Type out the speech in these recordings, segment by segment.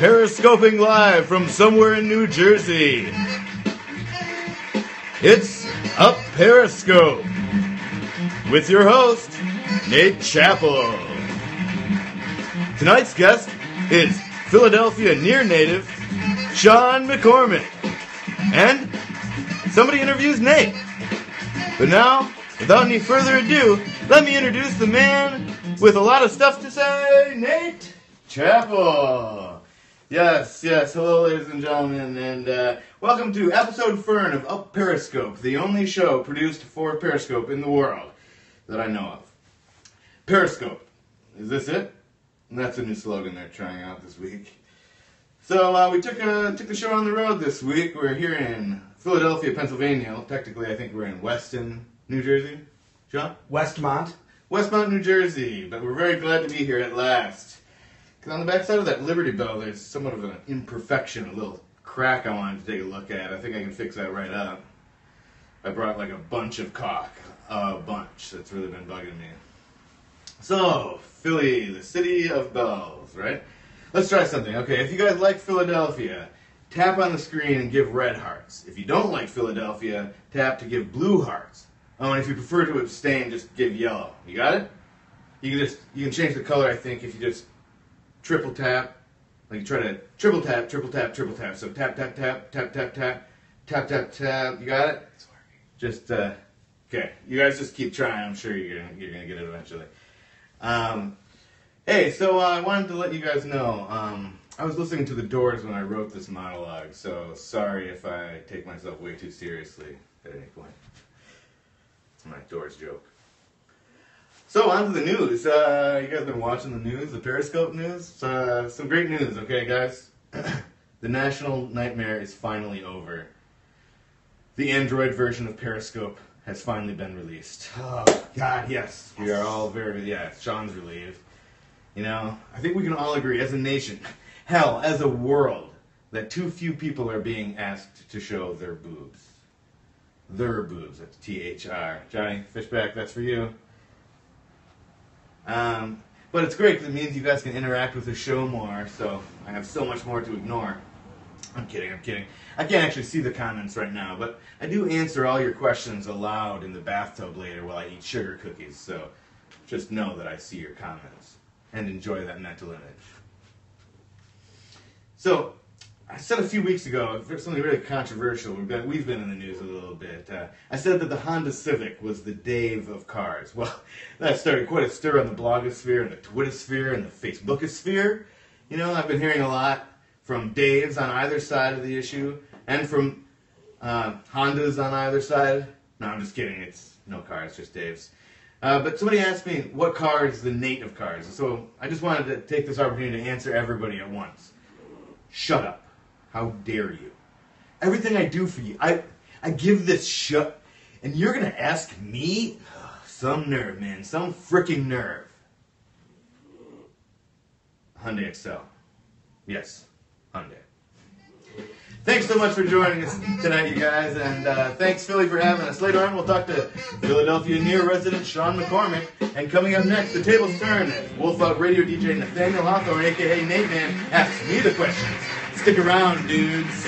periscoping live from somewhere in New Jersey. It's Up Periscope with your host, Nate Chappell. Tonight's guest is Philadelphia near native Sean McCormick. And somebody interviews Nate. But now, without any further ado, let me introduce the man with a lot of stuff to say, Nate Chappell. Yes, hello ladies and gentlemen, and welcome to episode Fern of Up Periscope, the only show produced for Periscope in the world that I know of. Periscope. Is this it? And that's a new slogan they're trying out this week. So we took the show on the road this week. We're here in Philadelphia, Pennsylvania. Technically, I think we're in Weston, New Jersey. John? Westmont, New Jersey. But we're very glad to be here at last. Because on the back side of that Liberty Bell, there's somewhat of an imperfection, a little crack I wanted to take a look at. I think I can fix that right up. I brought like a bunch of caulk. A bunch. That's really been bugging me. So, Philly, the city of bells, right? Let's try something. Okay, if you guys like Philadelphia, tap on the screen and give red hearts. If you don't like Philadelphia, tap to give blue hearts. Oh, and if you prefer to abstain, just give yellow. You got it? You can change the color, I think, if you just triple tap. Like you try to triple tap. So tap, tap, tap, tap, tap, tap, tap, tap, tap. You got it? It's working. Just, okay. You guys just keep trying. I'm sure you're gonna get it eventually. Hey, so I wanted to let you guys know, I was listening to The Doors when I wrote this monologue, so sorry if I take myself way too seriously at any point. It's my Doors joke. So, on to the news. You guys been watching the news, the Periscope news? Some great news, okay, guys? The national nightmare is finally over. The Android version of Periscope has finally been released. Oh, God, yes. We are all Sean's relieved. You know, I think we can all agree, as a nation, hell, as a world, that too few people are being asked to show their boobs. Their boobs, that's T-H-R. Johnny, Fishback, that's for you. But it's great because it means you guys can interact with the show more, so I have so much more to ignore. I'm kidding. I can't actually see the comments right now, but I do answer all your questions aloud in the bathtub later while I eat sugar cookies, so just know that I see your comments and enjoy that mental image. So, I said a few weeks ago, something really controversial, we've been in the news a little bit. I said that the Honda Civic was the Dave of cars. Well, that started quite a stir on the blogosphere and the Twittersphere and the Facebookosphere. You know, I've been hearing a lot from Daves on either side of the issue, and from Hondas on either side. No, I'm just kidding. It's no cars, just Daves. But somebody asked me, what car is the Nate of cars? So I just wanted to take this opportunity to answer everybody at once. Shut up. How dare you? Everything I do for you, I give this shut, and you're going to ask me? Some nerve, man. Some freaking nerve. Hyundai Excel. Yes, Hyundai. Thanks so much for joining us tonight, you guys, and thanks, Philly, for having us. Later on, we'll talk to Philadelphia near resident Sean McCormick, and coming up next, the table's turn as Wolfout radio DJ Nathaniel Hawthorne, a.k.a. Nate Man, asks me the questions. Stick around, dudes.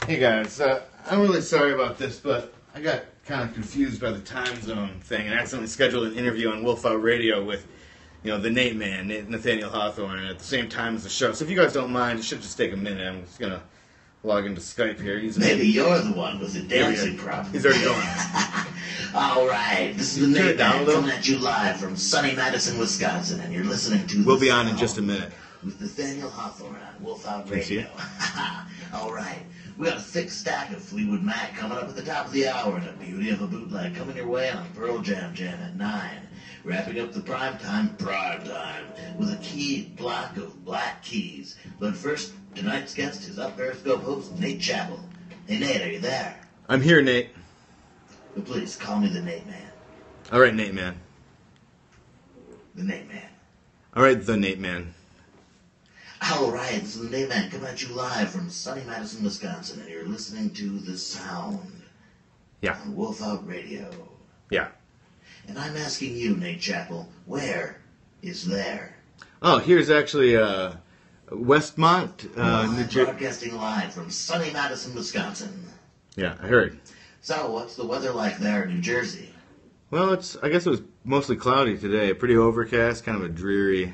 Hey guys, I'm really sorry about this, but I got kind of confused by the time zone thing and accidentally scheduled an interview on Wolfout Radio with, the Nate Man, Nathaniel Hawthorne, at the same time as the show. So if you guys don't mind, it should just take a minute. I'm just gonna log into Skype here. Maybe you're the one with the dancing problem. He's already going. All right, this is the Nate Man coming at you live from sunny Madison, Wisconsin, and you're listening to. We'll be on in just a minute. With Nathaniel Hawthorne on Wolfout Radio. All right. We got a thick stack of Fleetwood Mac coming up at the top of the hour, and a beauty of a bootleg coming your way on Pearl Jam at 9. Wrapping up the prime time with a key block of black keys. But first, tonight's guest is up Periscope host Nate Chappell. Hey Nate, are you there? I'm here, Nate. But please call me the Nate Man. All right, Nate Man. The Nate Man. All right, the Nate Man. All right, this is the Nate Man coming at you live from sunny Madison, Wisconsin, and you're listening to The Sound. Yeah. On Wolfout Radio. Yeah. And I'm asking you, Nate Chappell, where is there? Oh, here's actually Westmont, New Jersey. Broadcasting live from sunny Madison, Wisconsin. Yeah, I heard. So, what's the weather like there in New Jersey? Well, I guess it was mostly cloudy today. Pretty overcast, kind of a dreary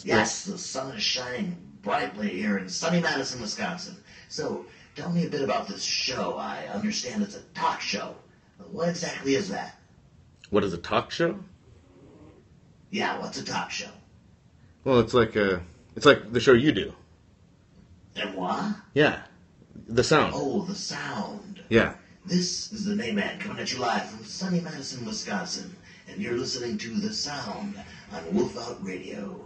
Yes, the sun is shining brightly here in sunny Madison, Wisconsin. So, tell me a bit about this show. I understand it's a talk show. What exactly is that? What is a talk show? Yeah, what's a talk show? Well, it's like the show you do. And what? Yeah, The Sound. Oh, The Sound. Yeah. This is the Nate Man coming at you live from sunny Madison, Wisconsin, and you're listening to The Sound on Wolfout Radio.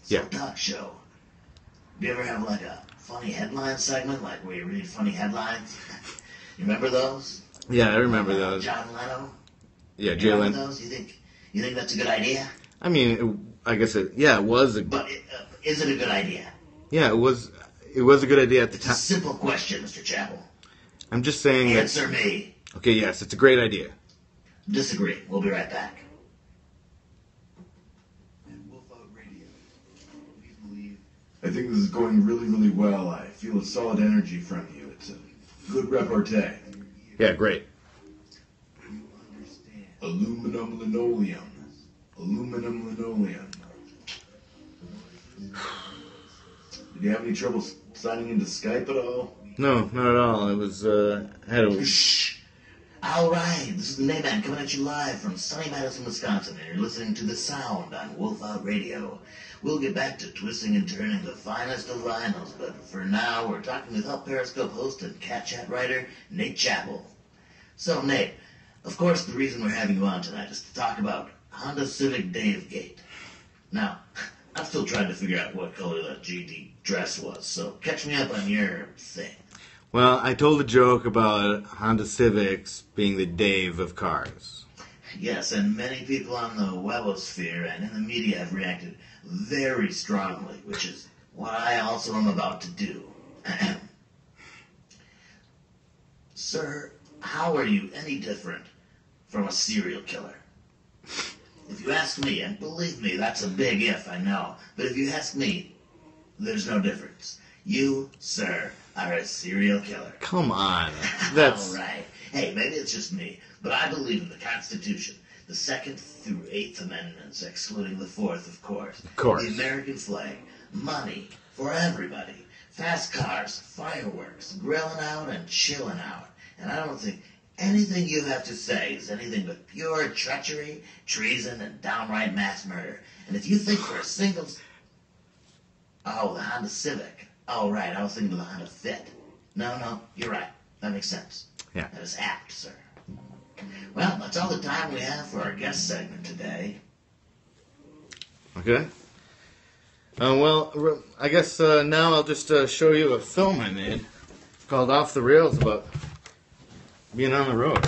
So, Yeah. talk show. Do you ever have like a funny headline segment, like where you read funny headlines? You remember those? Yeah, I remember those. John Leno? Yeah, Jay Leno. Those? You think that's a good idea? I mean, I guess it was. But is it a good idea? Yeah, it was a good idea at the It's a time. simple question, Mr. Chappell. I'm just saying Answer me. Okay, yes, it's a great idea. Disagree. We'll be right back. I think this is going really, really well. I feel a solid energy from you. It's a good repartee. Yeah, great. Aluminum linoleum. Aluminum linoleum. Did you have any trouble signing into Skype at all? No, not at all. It was, Shh. All right, this is the Nate Man coming at you live from sunny Madison, Wisconsin, and you're listening to The Sound on Wolfout Radio. We'll get back to twisting and turning the finest of vinyls, but for now, we're talking with Up Periscope host and Cat Chat writer, Nate Chappell. So, Nate, of course, the reason we're having you on tonight is to talk about Honda Civic Davegate. Now, I'm still trying to figure out what color that GD dress was, so catch me up on your thing. Well, I told a joke about Honda Civics being the Dave of cars. Yes, and many people on the webosphere and in the media have reacted very strongly, which is what I also am about to do. Sir, how are you any different from a serial killer? If you ask me, and believe me, that's a big if, I know, but if you ask me, there's no difference. You, sir, are a serial killer. Come on. That's... All right. Hey, maybe it's just me, but I believe in the Constitution. The 2nd through 8th Amendments, excluding the 4th, of course. Of course. The American flag. Money for everybody. Fast cars, fireworks, grilling out and chilling out. And I don't think anything you have to say is anything but pure treachery, treason, and downright mass murder. And if you think for a single... Oh, the Honda Civic. Oh, right, I was thinking of the Honda Fit. No, you're right. That makes sense. Yeah. That is apt, sir. Well, that's all the time we have for our guest segment today. Okay. Well, I guess now I'll just show you a film I made called Off the Rails about being on the road.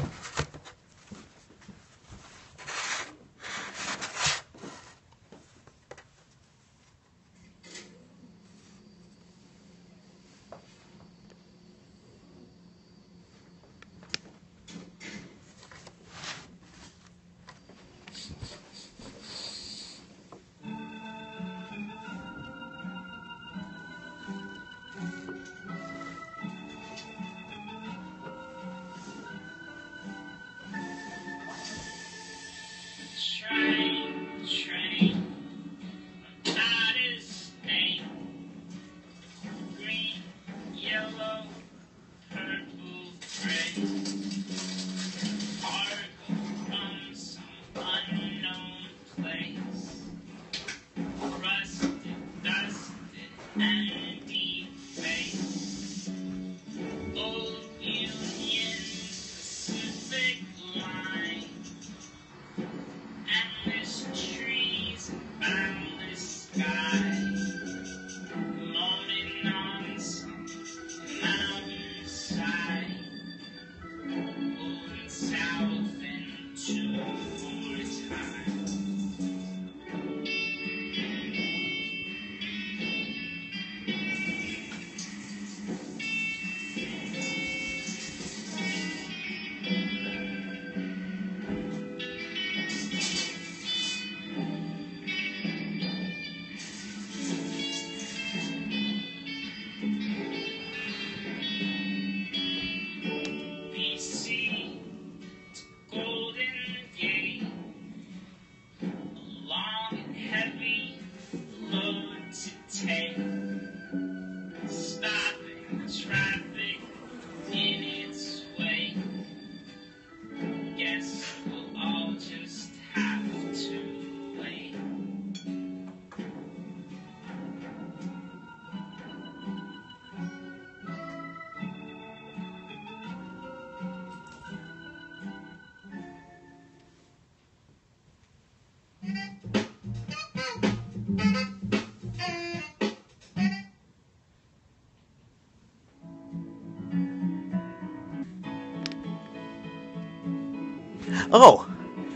Oh,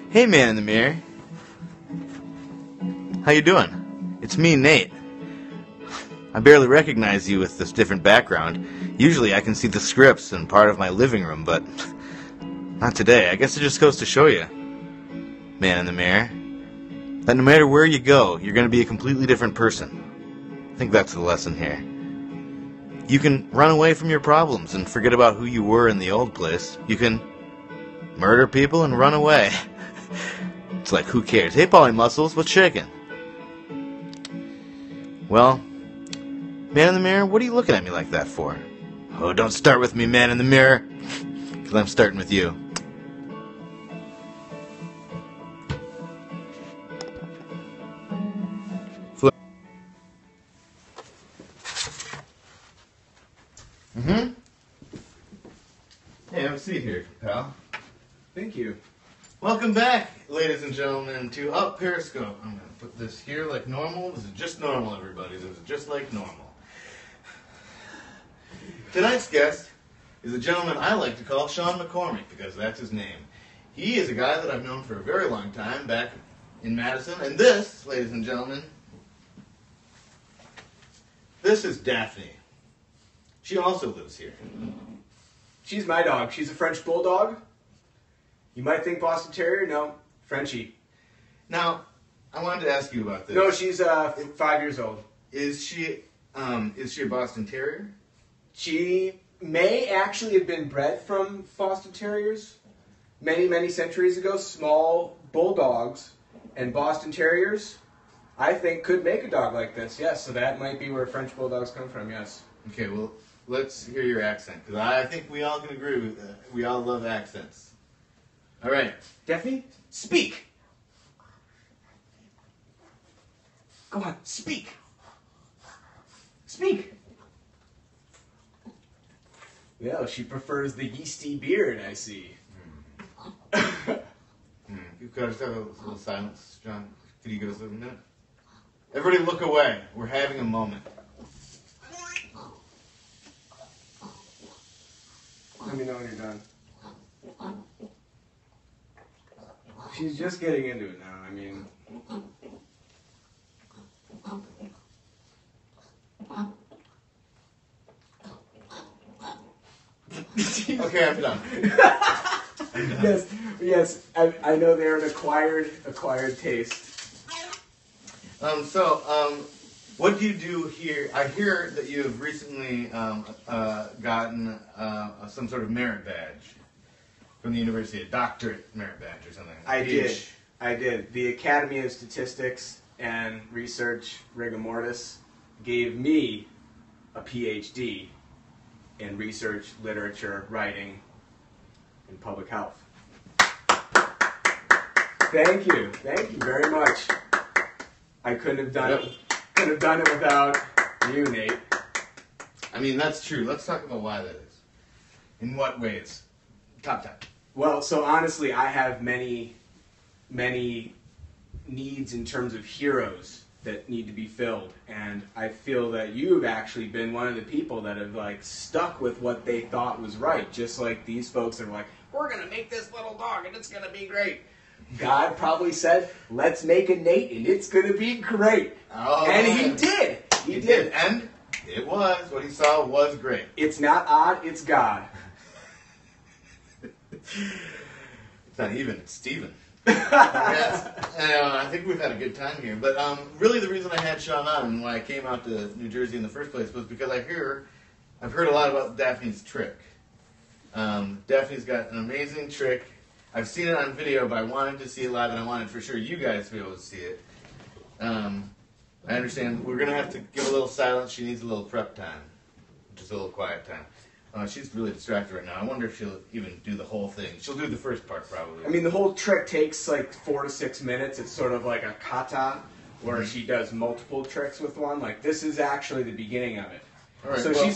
hey man in the mirror. How you doing? It's me, Nate. I barely recognize you with this different background. Usually I can see the scripts and part of my living room, but not today. I guess it just goes to show you, man in the mirror, that no matter where you go, you're going to be a completely different person. I think that's the lesson here. You can run away from your problems and forget about who you were in the old place. You can murder people and run away. It's like, who cares? Hey, Polymuscles, what's shaking? Well, man in the mirror, what are you looking at me like that for? Oh, don't start with me, man in the mirror, because I'm starting with you. Hey, have a seat here, pal. Thank you. Welcome back, ladies and gentlemen, to Periscope. I'm going to put this here like normal. This is just normal, everybody. This is just like normal. Tonight's guest is a gentleman I like to call Sean McCormick, because that's his name. He is a guy that I've known for a very long time back in Madison. And this, ladies and gentlemen, this is Daphne. She also lives here. She's my dog. She's a French Bulldog. You might think Boston Terrier. No, Frenchie. Now, I wanted to ask you about this. No, she's 5 years old. Is she a Boston Terrier? She may actually have been bred from Boston Terriers many, many centuries ago. Small Bulldogs and Boston Terriers, I think, could make a dog like this. Yes, so that might be where French Bulldogs come from, yes. Okay, well, let's hear your accent, because I think we all can agree with that. We all love accents. All right. Daphne, speak. Go on, speak. Speak. Well, she prefers the yeasty beard, I see. You could just have a little silence, John. Could you give us a minute? Everybody look away. We're having a moment. Let me know when you're done. She's just getting into it now. I mean... Okay, I'm done. Yes. I know they're an acquired taste. What do you do here? I hear that you have recently gotten some sort of merit badge from the university, a doctorate merit badge or something. I did. The Academy of Statistics and Research Rigor Mortis gave me a PhD in research, literature, writing, and public health. Thank you very much. I couldn't have done it without you, Nate. I mean, that's true. Let's talk about why that is. In what ways? Top 10. Well, so honestly, I have many needs in terms of heroes that need to be filled, and I feel that you've actually been one of the people that have stuck with what they thought was right, just like these folks that are like, we're gonna make this little dog and it's gonna be great. God probably said, let's make a Nate and it's gonna be great. Oh, and he did. He did. And it was. What he saw was great. It's not odd, it's God. It's not even, it's Steven. I think we've had a good time here. But really the reason I had Sean on and why I came out to New Jersey in the first place was because I've heard a lot about Daphne's trick. Daphne's got an amazing trick. I've seen it on video, but I wanted to see it live, and I wanted for sure you guys to be able to see it. I understand we're going to have to give a little silence. She needs a little prep time, just a little quiet time. She's really distracted right now. I wonder if she'll even do the whole thing. She'll do the first part, probably. I mean, the whole trick takes 4 to 6 minutes. It's sort of like a kata, where she does multiple tricks with one. This is actually the beginning of it. All right, so well,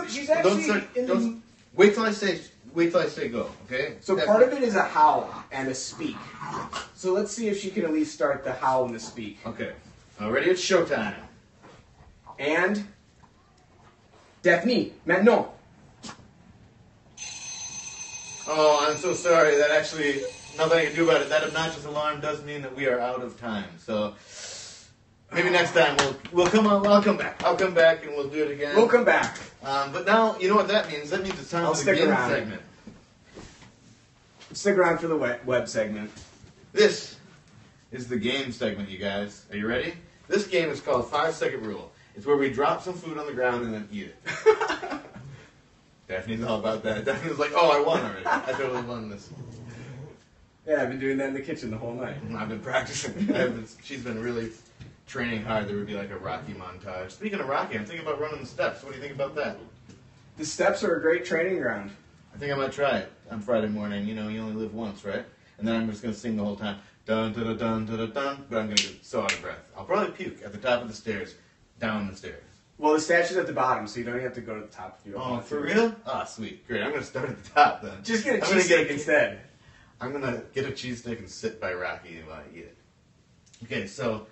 she's actually wait till I say go, okay? So part of it is a howl and a speak. So let's see if she can at least start the howl and the speak. Okay. Ready? It's showtime. And Daphne, maintenant. Oh, I'm so sorry. That actually, nothing I can do about it. That obnoxious alarm does mean that we are out of time. So maybe next time we'll come on. I'll come back. I'll come back and we'll do it again. We'll come back. But now, you know what that means? That means it's time I'll for the stick game around. segment. Stick around for the web segment. This is the game segment, you guys. Are you ready? This game is called 5-Second Rule. It's where we drop some food on the ground and then eat it. Daphne's all about that. Daphne's like, oh, I won already. I totally won this. Yeah, I've been doing that in the kitchen the whole night. I've been practicing. She's been really training hard. There would be like a Rocky montage. Speaking of Rocky, I'm thinking about running the steps. What do you think about that? The steps are a great training ground. I think I might try it on Friday morning. You know, you only live once, right? And then I'm just going to sing the whole time. Dun, dun, dun, dun, dun, dun, but I'm going to get so out of breath. I'll probably puke at the top of the stairs, down the stairs. Well, the statue's at the bottom, so you don't even have to go to the top if you don't Oh, want for to. real? Ah, sweet. Great. I'm going to start at the top then. Just get a I'm gonna cheesesteak instead. I'm going to get a cheesesteak and sit by Rocky while I eat it. Okay, so,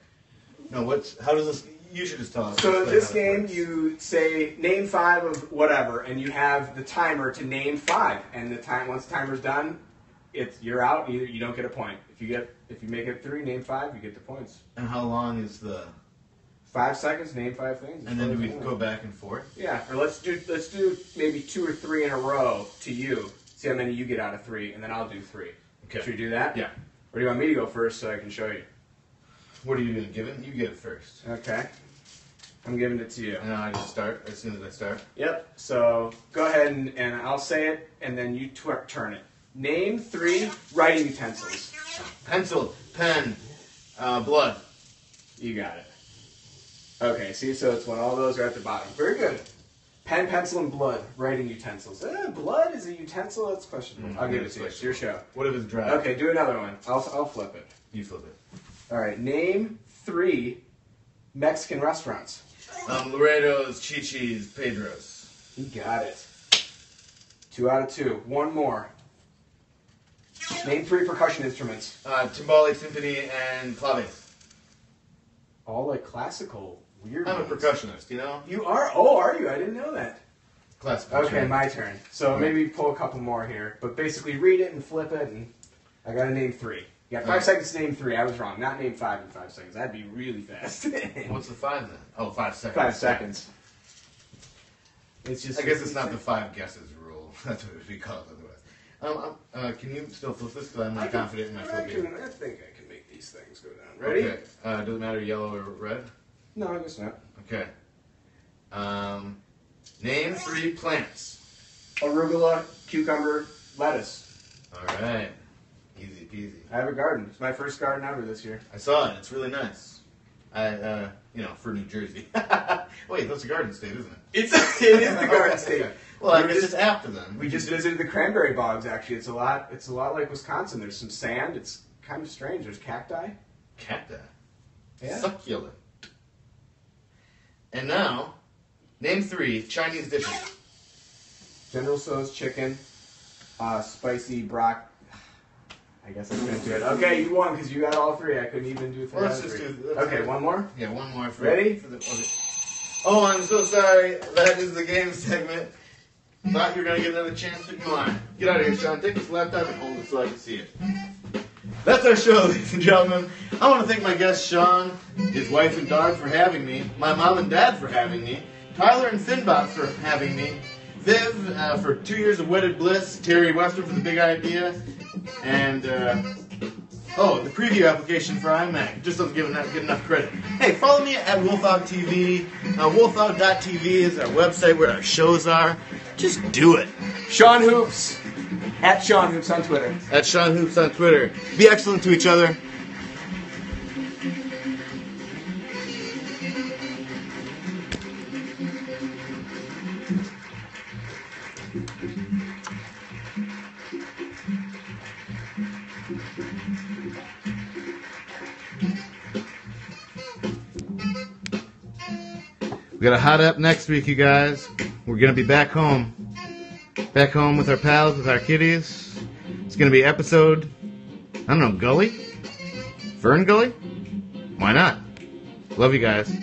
no, how does this, you should just tell us. So in explain this how it game, works. you say name 5 of whatever, and you have the timer to name 5. And the time once the timer's done, you're out. You don't get a point. If you make it 3, name 5, you get the points. And how long is the... 5 seconds, name 5 things. And then do we go back and forth? Yeah, or let's do maybe 2 or 3 in a row to you. See how many you get out of 3, and then I'll do 3. Okay. Should we do that? Yeah. Or do you want me to go first so I can show you? What are you going to give it? You get it first. Okay. I'm giving it to you. And I just start as soon as I start. Yep. So go ahead and I'll say it, and then you turn it. Name 3 writing utensils. Pencil, pen, blood. You got it. Okay, see, so it's when all those are at the bottom. Very good. Pen, pencil, and blood, writing utensils. Blood is a utensil? That's questionable. I'll give it to you. It's your show. What if it's dry? Okay, do another one. I'll flip it. You flip it. All right, name 3 Mexican restaurants. Laredo's, Chi-Chi's, Pedro's. You got it. 2 out of 2. One more. Name 3 percussion instruments. Timbale, timpani, and claves. All like classical, weird I'm a ones. percussionist, you know? You are? Oh, are you? I didn't know that. Classical. Okay, sure. my turn. So Right. maybe pull a couple more here. But basically read it and flip it, and I got to name 3. You got 5 Right. seconds to name 3. I was wrong. Not name 5 in 5 seconds. That'd be really fast. What's the 5 then? Oh, 5 seconds. 5 seconds. It's just. I guess it's not the 5 guesses rule. That's what it would be called otherwise. Can you still flip this? Because I'm not confident in my flipping. I think I can make these things go down. Ready? Okay. Does it matter yellow or red? No, I guess not. Okay. Name 3 plants. Arugula, cucumber, lettuce. All right. Easy peasy. I have a garden. It's my first garden ever this year. I saw it. It's really nice. For New Jersey. Wait, that's a garden state, isn't it? It is the garden state. Okay. Well, I guess it's after then. We just visited the cranberry bogs. Actually, it's a lot like Wisconsin. There's some sand. It's kind of strange. There's cacti. Cacti. Yeah. Succulent. And now, name 3 Chinese dishes. General Tso's chicken, spicy brock. I guess I'm gonna do it. Okay, you won because you got all 3. I couldn't even do 3. Well, let's just do. Okay, one more. Yeah, one more. Ready? Okay. Oh, I'm so sorry. That is the game segment. Thought you were gonna get another chance, but come on. Get out of here, Sean. Take this laptop and hold it so I can see it. That's our show, ladies and gentlemen. I want to thank my guest, Sean, his wife and dog for having me, my mom and dad for having me, Tyler and Finbot for having me, Viv for 2 years of wedded bliss, Terry Western for the big idea, and, the preview application for iMac. Just doesn't get enough credit. Hey, follow me at Wolfout TV. Wolfout.tv is our website where our shows are. Just do it. Sean Hoops. At Sean Hoops on Twitter. At Sean Hoops on Twitter. Be excellent to each other. We got a hot up next week, you guys. We're going to be back home. Back home with our pals, with our kitties. It's going to be episode, I don't know, Gully? Fern Gully? Why not? Love you guys.